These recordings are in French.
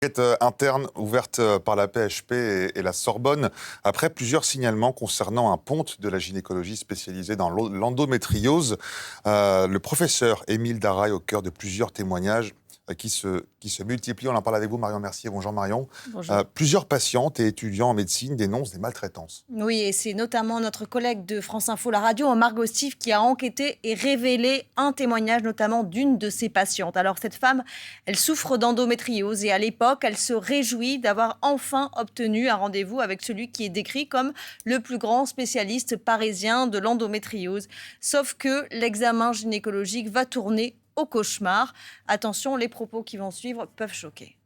Enquête interne ouverte par la PHP et la Sorbonne après plusieurs signalements concernant un ponte de la gynécologie spécialisée dans l'endométriose. Le professeur Émile Daraille au cœur de plusieurs témoignages qui se multiplient. On en parle avec vous, Marion Mercier. Bonjour Marion. Bonjour. Plusieurs patientes et étudiants en médecine dénoncent des maltraitances. Oui, et c'est notamment notre collègue de France Info, la radio, Margot Stif, qui a enquêté et révélé un témoignage, notamment d'une de ses patientes. Alors, cette femme, elle souffre d'endométriose et à l'époque, elle se réjouit d'avoir enfin obtenu un rendez-vous avec celui qui est décrit comme le plus grand spécialiste parisien de l'endométriose. Sauf que l'examen gynécologique va tourner au cauchemar. Attention, les propos qui vont suivre peuvent choquer.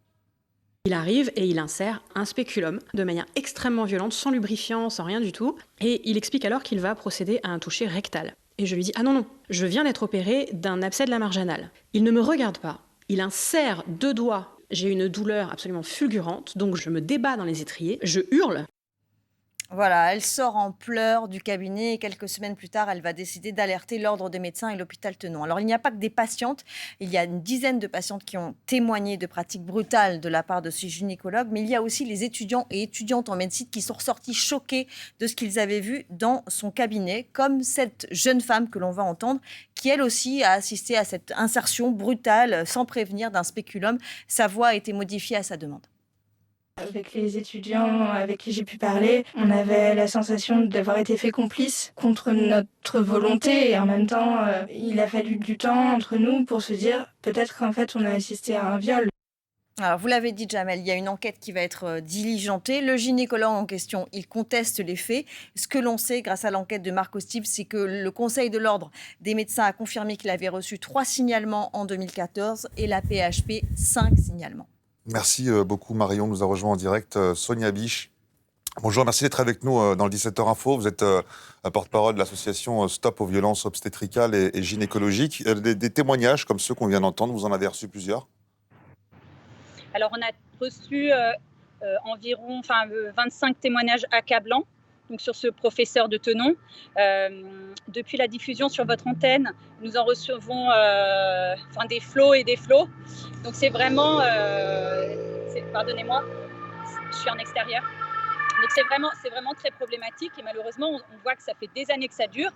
Il arrive et il insère un spéculum de manière extrêmement violente, sans lubrifiant, sans rien du tout. Et il explique alors qu'il va procéder à un toucher rectal. Et je lui dis « Ah non, je viens d'être opéré d'un abcès de la marge anale. » Il ne me regarde pas. Il insère 2 doigts. J'ai une douleur absolument fulgurante, donc je me débats dans les étriers. Je hurle. Voilà, elle sort en pleurs du cabinet et quelques semaines plus tard, elle va décider d'alerter l'Ordre des médecins et l'hôpital Tenon. Alors, il n'y a pas que des patientes, il y a une dizaine de patientes qui ont témoigné de pratiques brutales de la part de ce gynécologue, mais il y a aussi les étudiants et étudiantes en médecine qui sont ressortis choqués de ce qu'ils avaient vu dans son cabinet, comme cette jeune femme que l'on va entendre, qui elle aussi a assisté à cette insertion brutale, sans prévenir, d'un spéculum. Sa voix a été modifiée à sa demande. Avec les étudiants avec qui j'ai pu parler, on avait la sensation d'avoir été fait complice contre notre volonté et en même temps, il a fallu du temps entre nous pour se dire peut-être qu'en fait on a assisté à un viol. Alors, vous l'avez dit, Jamel, il y a une enquête qui va être diligentée. Le gynécologue en question, il conteste les faits. Ce que l'on sait, grâce à l'enquête de Marc Ostib, c'est que le Conseil de l'Ordre des médecins a confirmé qu'il avait reçu 3 signalements en 2014 et la PHP 5 signalements. Merci beaucoup Marion. Nous a rejoint en direct Sonia Biche. Bonjour, merci d'être avec nous dans le 17h Info. Vous êtes porte-parole de l'association Stop aux violences obstétricales et gynécologiques. Des témoignages comme ceux qu'on vient d'entendre, vous en avez reçu plusieurs? Alors, on a reçu environ 25 témoignages accablants donc sur ce professeur de Tenon. Depuis la diffusion sur votre antenne, nous en recevons des flots et des flots. Donc, c'est vraiment... pardonnez-moi, je suis en extérieur. Donc, c'est vraiment très problématique et malheureusement, on voit que ça fait des années que ça dure,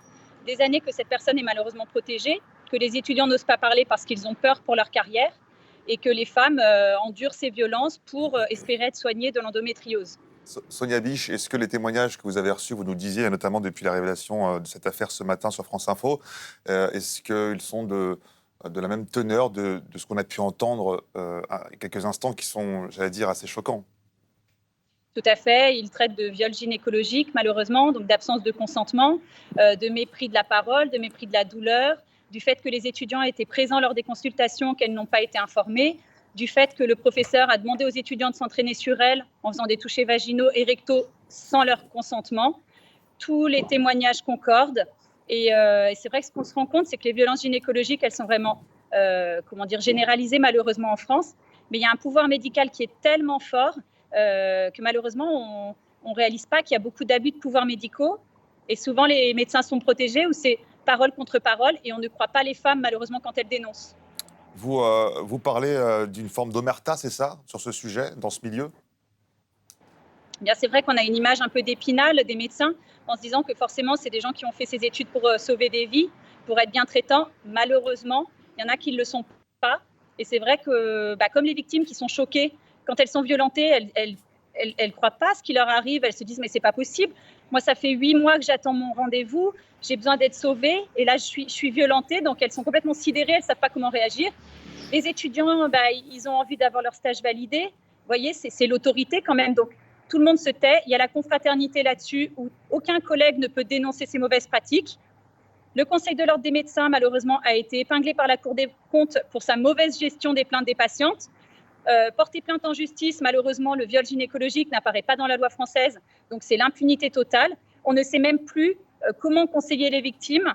des années que cette personne est malheureusement protégée, que les étudiants n'osent pas parler parce qu'ils ont peur pour leur carrière et que les femmes endurent ces violences pour espérer être soignées de l'endométriose. Sonia Biche, est-ce que les témoignages que vous avez reçus, vous nous disiez, notamment depuis la révélation de cette affaire ce matin sur France Info, est-ce qu'ils sont de la même teneur de ce qu'on a pu entendre il y a quelques instants, qui sont, j'allais dire, assez choquants? Tout à fait, ils traitent de viol gynécologique, malheureusement, donc d'absence de consentement, de mépris de la parole, de mépris de la douleur, du fait que les étudiants étaient présents lors des consultations, qu'elles n'ont pas été informées, du fait que le professeur a demandé aux étudiants de s'entraîner sur elles en faisant des touchés vaginaux et rectaux sans leur consentement. Tous les témoignages concordent et c'est vrai que ce qu'on se rend compte, c'est que les violences gynécologiques, elles sont vraiment généralisées malheureusement en France, mais il y a un pouvoir médical qui est tellement fort que malheureusement, on ne réalise pas qu'il y a beaucoup d'abus de pouvoirs médicaux et souvent les médecins sont protégés ou c'est parole contre parole et on ne croit pas les femmes malheureusement quand elles dénoncent. Vous parlez d'une forme d'omerta, c'est ça, sur ce sujet, dans ce milieu? Bien, c'est vrai qu'on a une image un peu d'épinal des médecins en se disant que forcément, c'est des gens qui ont fait ces études pour sauver des vies, pour être bien traitants. Malheureusement, il y en a qui ne le sont pas. Et c'est vrai que, comme les victimes qui sont choquées, quand elles sont violentées, elles ne croient pas à ce qui leur arrive. Elles se disent, mais c'est pas possible. Moi, ça fait 8 mois que j'attends mon rendez-vous. J'ai besoin d'être sauvée. Et là, je suis violentée. Donc, elles sont complètement sidérées. Elles ne savent pas comment réagir. Les étudiants, ils ont envie d'avoir leur stage validé. Vous voyez, c'est l'autorité quand même. Donc, tout le monde se tait. Il y a la confraternité là-dessus où aucun collègue ne peut dénoncer ces mauvaises pratiques. Le Conseil de l'Ordre des médecins, malheureusement, a été épinglé par la Cour des comptes pour sa mauvaise gestion des plaintes des patientes. Porter plainte en justice, malheureusement, le viol gynécologique n'apparaît pas dans la loi française. Donc, c'est l'impunité totale. On ne sait même plus comment conseiller les victimes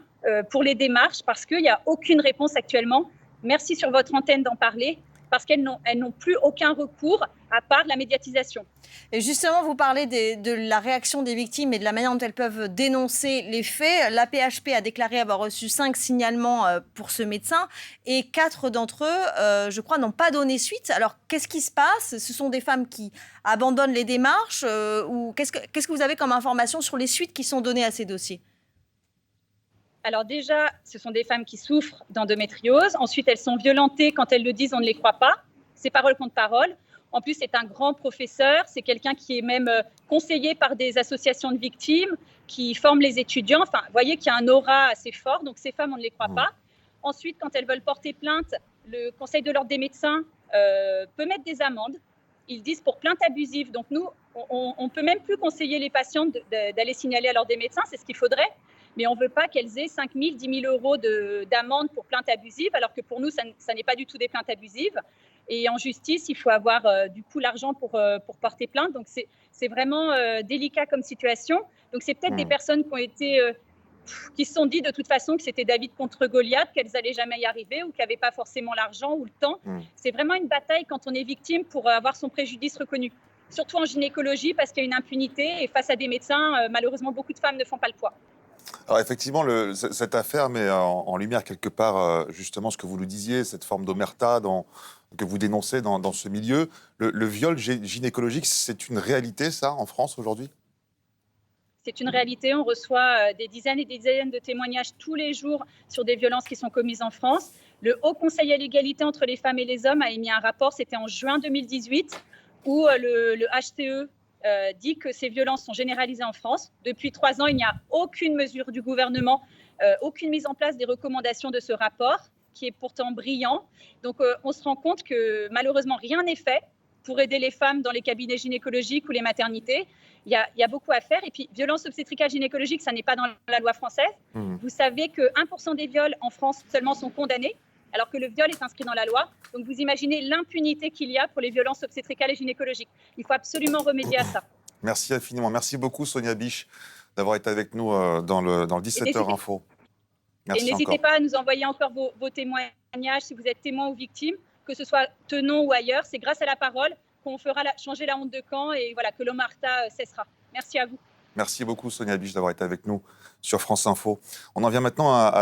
pour les démarches parce qu'il n'y a aucune réponse actuellement. Merci sur votre antenne d'en parler parce qu'elles n'ont plus aucun recours à part la médiatisation. Et justement, vous parlez de la réaction des victimes et de la manière dont elles peuvent dénoncer les faits. La PHP a déclaré avoir reçu 5 signalements pour ce médecin et 4 d'entre eux, je crois, n'ont pas donné suite. Alors, qu'est-ce qui se passe? Ce sont des femmes qui abandonnent les démarches ou qu'est-ce que vous avez comme information sur les suites qui sont données à ces dossiers? Alors déjà, ce sont des femmes qui souffrent d'endométriose. Ensuite, elles sont violentées. Quand elles le disent, on ne les croit pas. C'est parole contre parole. En plus, c'est un grand professeur. C'est quelqu'un qui est même conseillé par des associations de victimes, qui forme les étudiants. Enfin, vous voyez qu'il y a un aura assez fort. Donc, ces femmes, on ne les croit pas. Ensuite, quand elles veulent porter plainte, le Conseil de l'ordre des médecins peut mettre des amendes. Ils disent pour plainte abusive. Donc, nous, on ne peut même plus conseiller les patientes d'aller signaler à l'ordre des médecins. C'est ce qu'il faudrait. Mais on ne veut pas qu'elles aient 5 000, 10 000 euros d'amende pour plainte abusive, alors que pour nous, ça n'est pas du tout des plaintes abusives. Et en justice, il faut avoir du coup l'argent pour porter plainte. Donc, c'est vraiment délicat comme situation. Donc, c'est peut-être des personnes qui se sont dit de toute façon que c'était David contre Goliath, qu'elles n'allaient jamais y arriver ou qu'elles n'avaient pas forcément l'argent ou le temps. C'est vraiment une bataille quand on est victime pour avoir son préjudice reconnu. Surtout en gynécologie, parce qu'il y a une impunité et face à des médecins, malheureusement, beaucoup de femmes ne font pas le poids. Alors effectivement, cette affaire met en lumière quelque part justement ce que vous nous disiez, cette forme d'omerta que vous dénoncez dans ce milieu. Le viol gynécologique, c'est une réalité, ça, en France aujourd'hui? C'est une réalité. On reçoit des dizaines et des dizaines de témoignages tous les jours sur des violences qui sont commises en France. Le Haut Conseil à l'égalité entre les femmes et les hommes a émis un rapport, c'était en juin 2018, où le HCE dit que ces violences sont généralisées en France. Depuis 3 ans, il n'y a aucune mesure du gouvernement, aucune mise en place des recommandations de ce rapport, qui est pourtant brillant. Donc, on se rend compte que malheureusement, rien n'est fait pour aider les femmes dans les cabinets gynécologiques ou les maternités. Il y a beaucoup à faire. Et puis, violence obstétricale gynécologique, ça n'est pas dans la loi française. Vous savez que 1% des viols en France seulement sont condamnés, alors que le viol est inscrit dans la loi. Donc, vous imaginez l'impunité qu'il y a pour les violences obstétricales et gynécologiques. Il faut absolument remédier à ça. Merci infiniment. Merci beaucoup, Sonia Biche, d'avoir été avec nous dans le 17h Info. Merci et n'hésitez pas à nous envoyer encore vos témoignages si vous êtes témoin ou victime, que ce soit Tenon ou ailleurs. C'est grâce à la parole qu'on fera changer la honte de camp et voilà, que l'omerta cessera. Merci à vous. Merci beaucoup, Sonia Biche, d'avoir été avec nous sur France Info. On en vient maintenant à